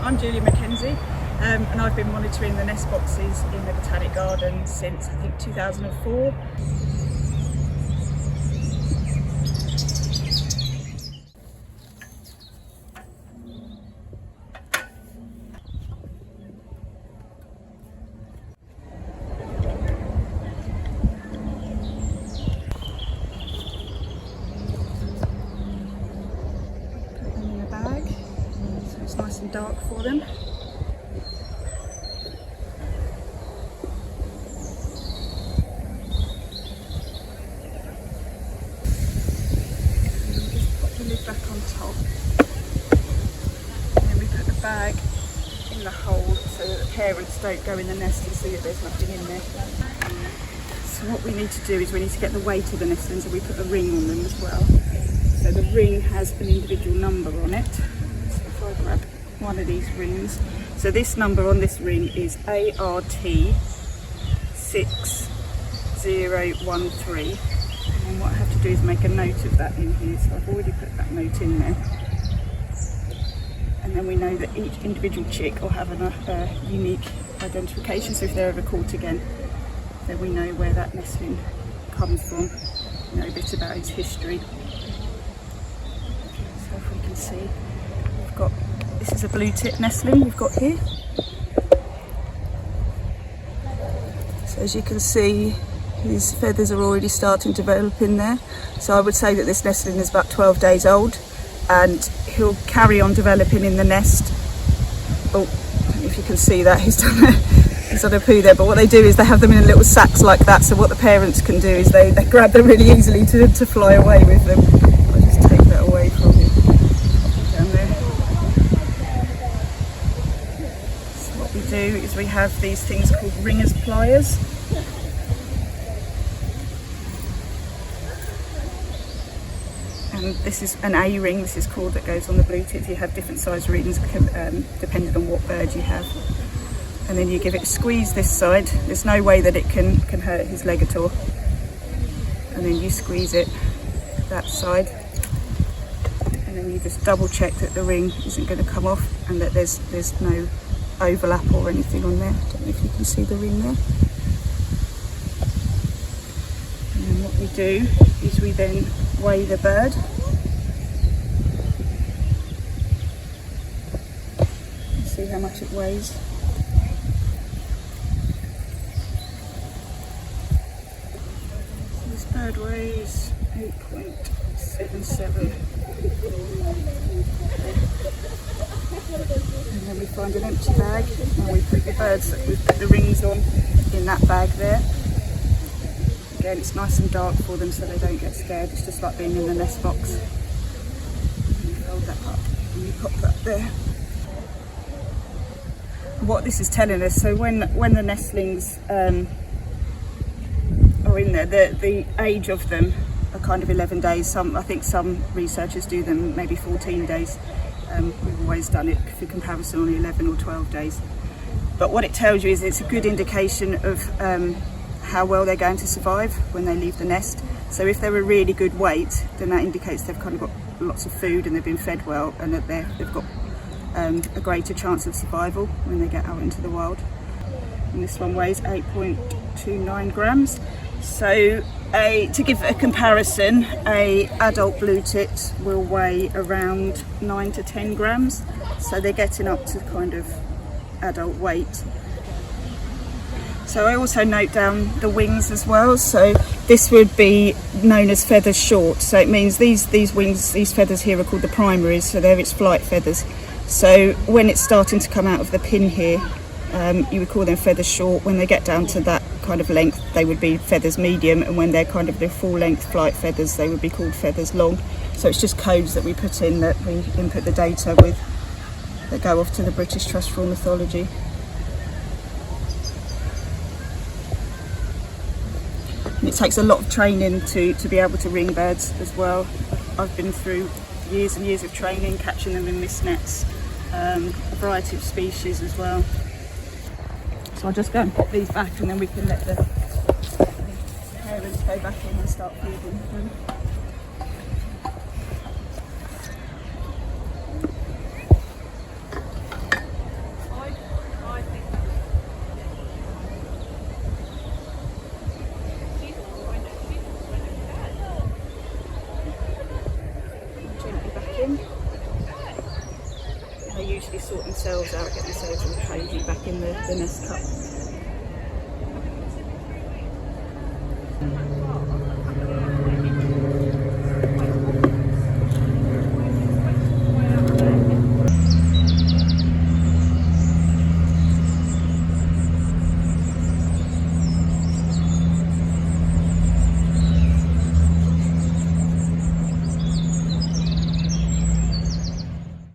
I'm Julia Mackenzie, and I've been monitoring the nest boxes in the Botanic Garden since I think 2004. It's nice and dark for them. Just pop the lid back on top. And then we put the bag in the hole so that the parents don't go in the nest and see that there's nothing in there. So what we need to do is we need to get the weight of the nestlings, and we put a ring on them as well. So the ring has an individual number on it. So if I grab one of these rings, so this number on this ring is ART6013, and what I have to do is make a note of that in here. So I've already put that note in there, and then we know that each individual chick will have a unique identification, so if they're ever caught again, then we know where that nestling comes from, know a bit about its history. So if we can see, we've got, this is a blue tip nestling we've got here. So as you can see, his feathers are already starting to develop in there. So I would say that this nestling is about 12 days old, and he'll carry on developing in the nest. Oh, if you can see that, he's done a poo there, but what they do is they have them in little sacks like that, so what the parents can do is they grab them really easily to fly away with them. I'll just take that away from you. Down there. So what we do is we have these things called ringers pliers. And this is an A ring, this is called, that goes on the blue tits. You have different size rings depending on what bird you have. And then you give it a squeeze this side. There's no way that it can hurt his leg at all. And then you squeeze it that side. And then you just double check that the ring isn't going to come off and that there's no overlap or anything on there. I don't know if you can see the ring there. And then what we do is we then weigh the bird. See how much it weighs. Bird weighs 8.77, and then we find an empty bag and we put the birds that we've put the rings on in that bag there. Again, it's nice and dark for them so they don't get scared. It's just like being in the nest box. And you fold that up and you pop that there. What this is telling us, so when the nestlings are in there, the age of them are kind of 11 days. I think some researchers do them maybe 14 days. We've always done it for comparison on 11 or 12 days. But what it tells you is it's a good indication of how well they're going to survive when they leave the nest. So if they're a really good weight, then that indicates they've kind of got lots of food and they've been fed well, and that they've got a greater chance of survival when they get out into the wild. And this one weighs 8.29 grams. So to give a comparison, a adult blue tit will weigh around 9 to 10 grams. So they're getting up to kind of adult weight. So I also note down the wings as well. So this would be known as feathers short. So it means these wings, these feathers here are called the primaries. So they're its flight feathers. So when it's starting to come out of the pin here, you would call them feathers short. When they get down to that kind of length, they would be feathers medium, and when they're kind of their full length flight feathers, they would be called feathers long. So it's just codes that we put in, that we input the data with, that go off to the British Trust for Ornithology. And it takes a lot of training to be able to ring birds as well. I've been through years and years of training, catching them in mist nets, a variety of species as well. So I'll just go and pop these back, and then we can let the parents go back in and start feeding them. themselves out, get themselves all cosy back in the nest cup.